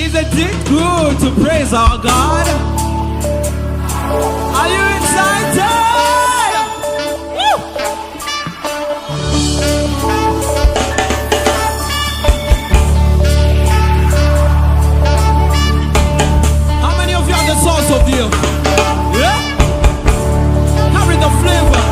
Isn't it good to praise our God? Are you excited? Woo! How many of you are the source of you? Yeah? Carry the flavor.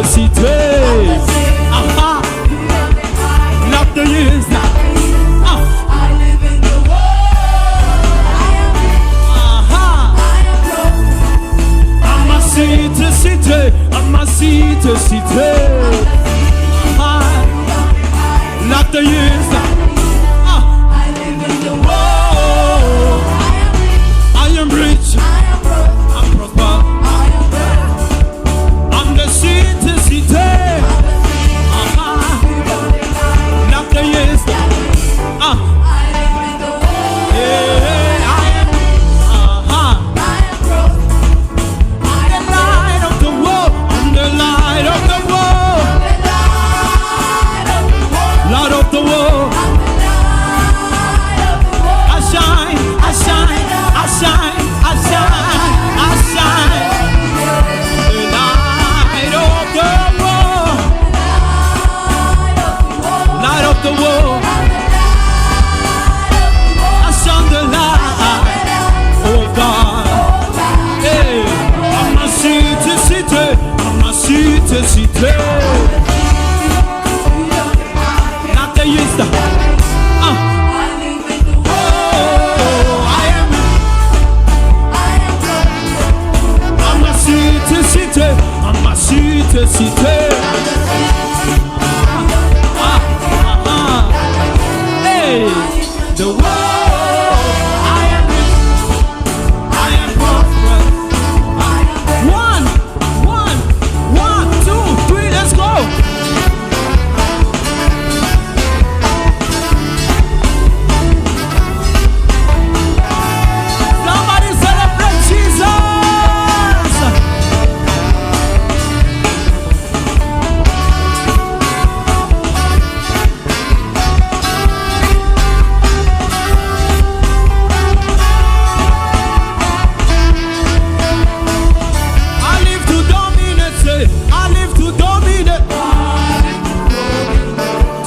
Cité, aha, not the years. I live in the world. Aha, I'm a cité, I'm a cité. Aha, not the years. I live in the world. I am rich. I'm prosper. I'm the city. Cité, not the years. I'm a cité, I'm a cité. Hey, the world.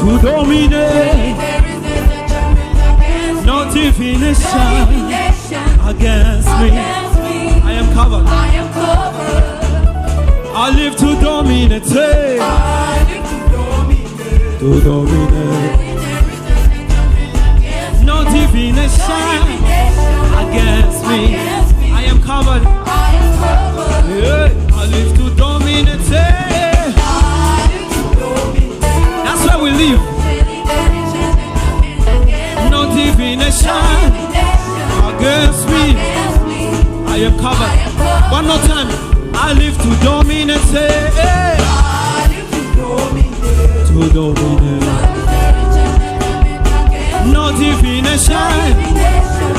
To dominate, no divination against me. I am covered. I live to dominate. To dominate, no divination against me. I am covered. Yeah, I live to dominate. That's where we live. No divination against me. I am covered. One more time. I live to dominate. To dominate. No divination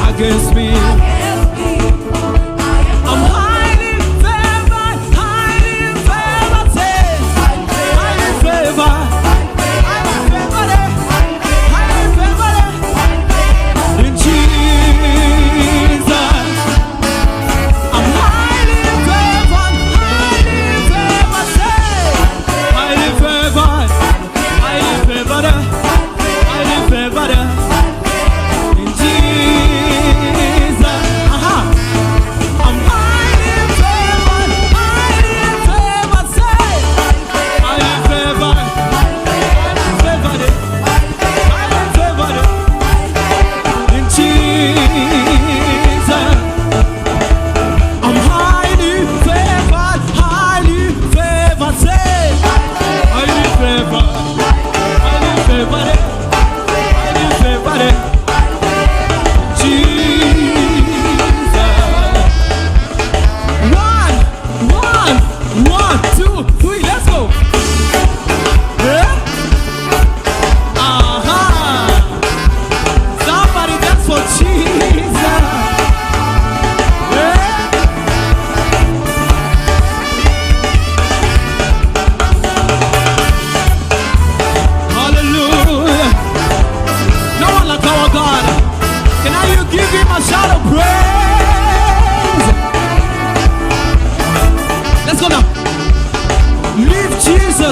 against me. I'm highly favored, highly favored.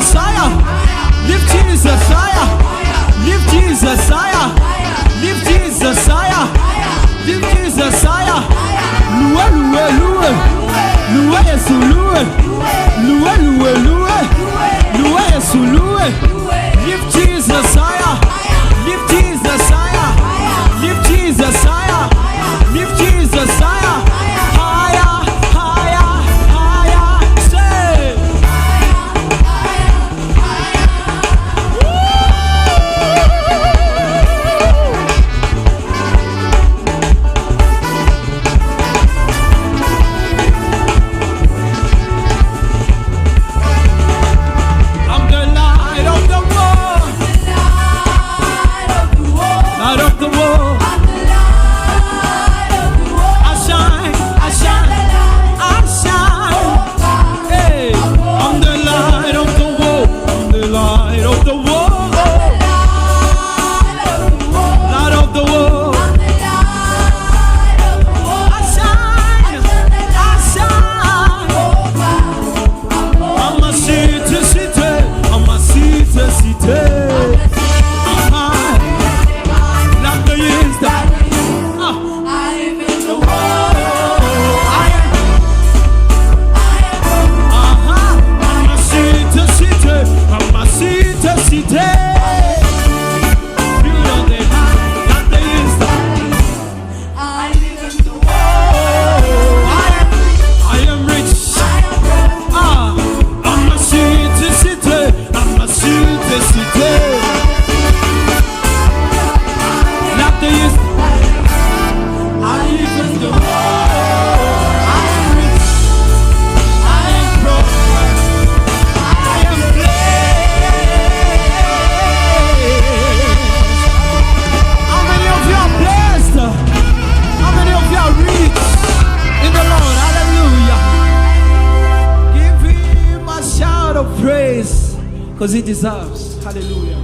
Jesus higher. Lift Jesus higher. Lift Jesus higher. Lift Jesus higher. Lift Jesus higher. Lue, lue, lue. Lue Yesu lue. Lue, lue, lue. Lue Yesu lue. Lift Jesus higher. Lift Jesus higher. Lift Jesus higher. Lift Jesus higher. Higher, higher, higher. Say. I'm the light of the world. Light of the world. I shine, I shine, I shine. Hey, I'm the light of the world. I'm the light of the world. Light of the world. I shine, I shine. I'm a city, city. I'm a city, city. I'm high. Like the years that I'm a city, city. I'm a city, city. You know they high. Like the years that I am rich. I'm a city, city. I'm a city, city. Like the years I live in the world. I am rich. I am prosperous. I am blessed. How many of you are blessed? How many of you are rich in the Lord? Hallelujah. Give him a shout of praise because he deserves. Hallelujah.